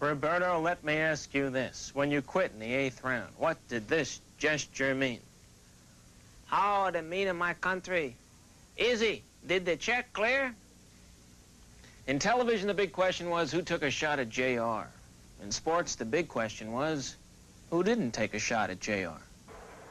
Roberto, let me ask you this. When you quit in the 8th round, what did this gesture mean? Oh, the meat of my country. Easy. Did the check clear? In television, the big question was, who took a shot at JR? In sports, the big question was, who didn't take a shot at JR?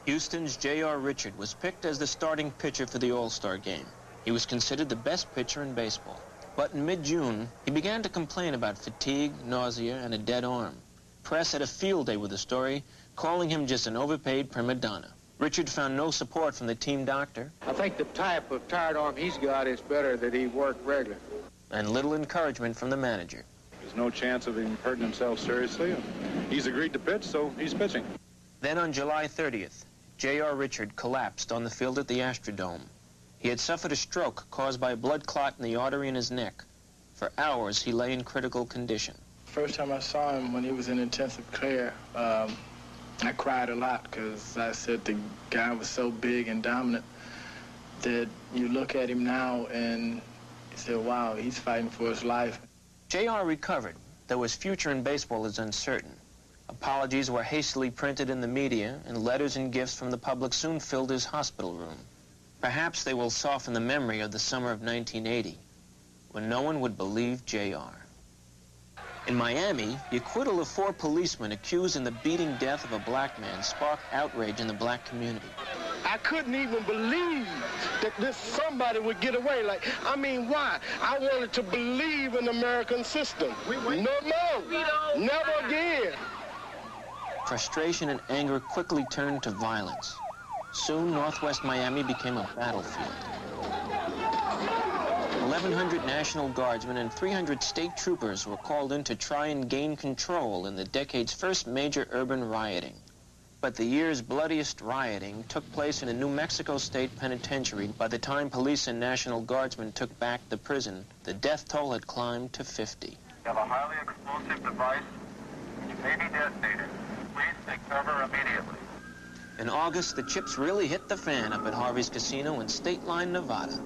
Houston's J.R. Richard was picked as the starting pitcher for the All-Star game. He was considered the best pitcher in baseball. But in mid-June, he began to complain about fatigue, nausea, and a dead arm. Press had a field day with the story, calling him just an overpaid prima donna. Richard found no support from the team doctor. I think the type of tired arm he's got is better that he work regular. And little encouragement from the manager. There's no chance of him hurting himself seriously. He's agreed to pitch, so he's pitching. Then on July 30th, J.R. Richard collapsed on the field at the Astrodome. He had suffered a stroke caused by a blood clot in the artery in his neck. For hours, he lay in critical condition. First time I saw him when he was in intensive care, I cried a lot because I said the guy was so big and dominant that you look at him now and you say, wow, he's fighting for his life. J.R. recovered, though his future in baseball is uncertain. Apologies were hastily printed in the media, and letters and gifts from the public soon filled his hospital room. Perhaps they will soften the memory of the summer of 1980, when no one would believe J.R. In Miami, the acquittal of 4 policemen accused in the beating death of a black man sparked outrage in the black community. I couldn't even believe that this somebody would get away. I mean, why? I wanted to believe in the American system. No more. Never again. Frustration and anger quickly turned to violence. Soon, Northwest Miami became a battlefield. 1,100 National Guardsmen and 300 state troopers were called in to try and gain control in the decade's first major urban rioting. But the year's bloodiest rioting took place in a New Mexico state penitentiary. By the time police and National Guardsmen took back the prison, the death toll had climbed to 50. You have a highly explosive device which may be detonated. Please take cover immediately. In August, the chips really hit the fan up at Harvey's Casino in State Line, Nevada.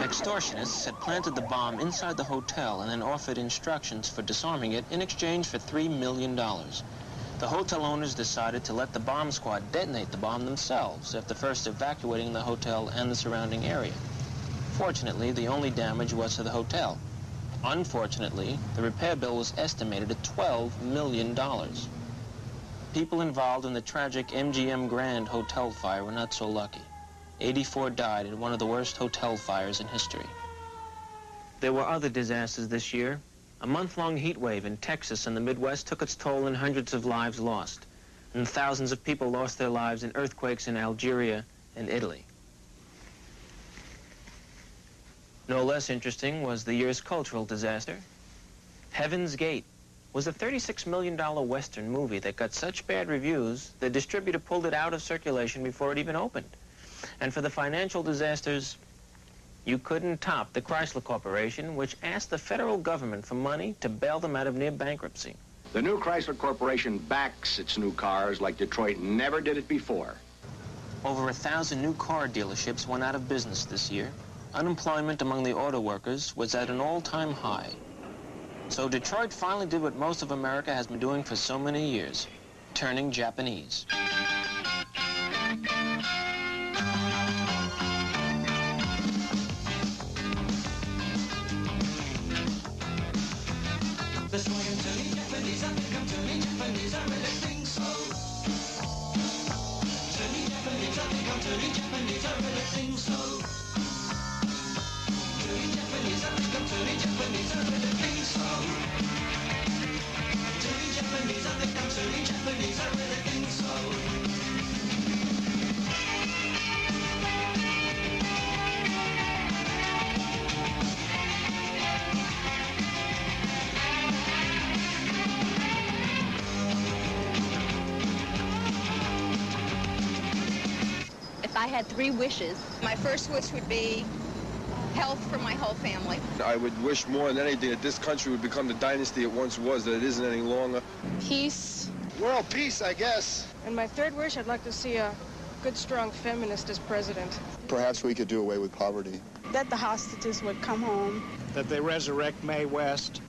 Extortionists had planted the bomb inside the hotel and then offered instructions for disarming it in exchange for $3 million. The hotel owners decided to let the bomb squad detonate the bomb themselves after first evacuating the hotel and the surrounding area. Fortunately, the only damage was to the hotel. Unfortunately, the repair bill was estimated at $12 million. People involved in the tragic MGM Grand hotel fire were not so lucky. 84 died in one of the worst hotel fires in history. There were other disasters this year. A month-long heat wave in Texas and the Midwest took its toll in hundreds of lives lost, and thousands of people lost their lives in earthquakes in Algeria and Italy. No less interesting was the year's cultural disaster. Heaven's Gate was a $36 million Western movie that got such bad reviews, the distributor pulled it out of circulation before it even opened. And for the financial disasters, you couldn't top the Chrysler Corporation, which asked the federal government for money to bail them out of near bankruptcy. The new Chrysler Corporation backs its new cars like Detroit never did it before. Over 1,000 new car dealerships went out of business this year. Unemployment among the auto workers was at an all-time high. So Detroit finally did what most of America has been doing for so many years, turning Japanese. That's why I'm turning Japanese, I think I'm turning Japanese, I really think so. Turning Japanese, I think I'm turning Japanese, I really think so. Turning Japanese, I think I'm turning Japanese, I really think so. Turning Japanese, I think I'm turning Japanese, I really think so. If I had 3 wishes, my first wish would be health for my whole family. I would wish more than anything that this country would become the dynasty it once was, that it isn't any longer. Peace. World peace, I guess. And my third wish, I'd like to see a good, strong feminist as president. Perhaps we could do away with poverty. That the hostages would come home. That they resurrect Mae West.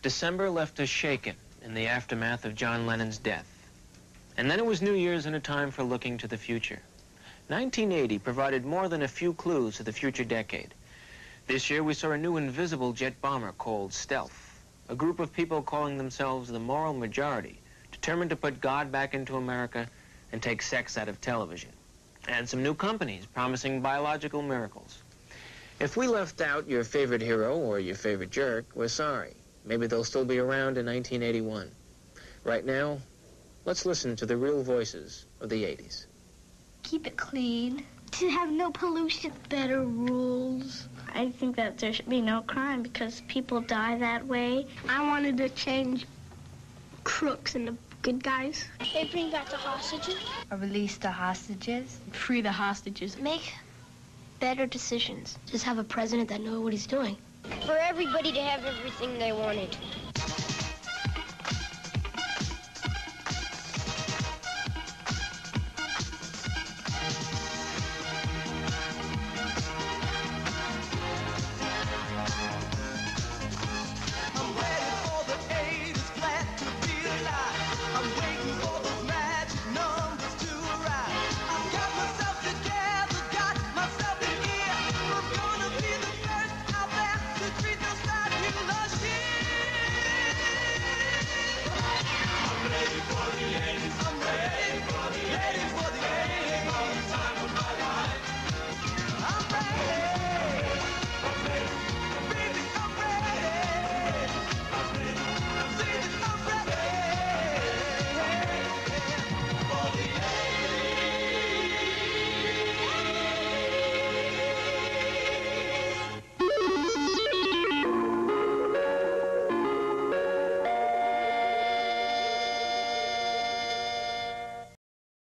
December left us shaken in the aftermath of John Lennon's death. And then it was New Year's and a time for looking to the future. 1980 provided more than a few clues to the future decade. This year we saw a new invisible jet bomber called Stealth, a group of people calling themselves the moral majority, determined to put God back into America and take sex out of television. And some new companies promising biological miracles. If we left out your favorite hero or your favorite jerk, we're sorry. Maybe they'll still be around in 1981. Right now, let's listen to the real voices of the 80s. Keep it clean. To have no pollution. Better rules. I think that there should be no crime because people die that way. I wanted to change crooks into good guys. They bring back the hostages. Or release the hostages. Free the hostages. Make better decisions. Just have a president that knows what he's doing. For everybody to have everything they wanted.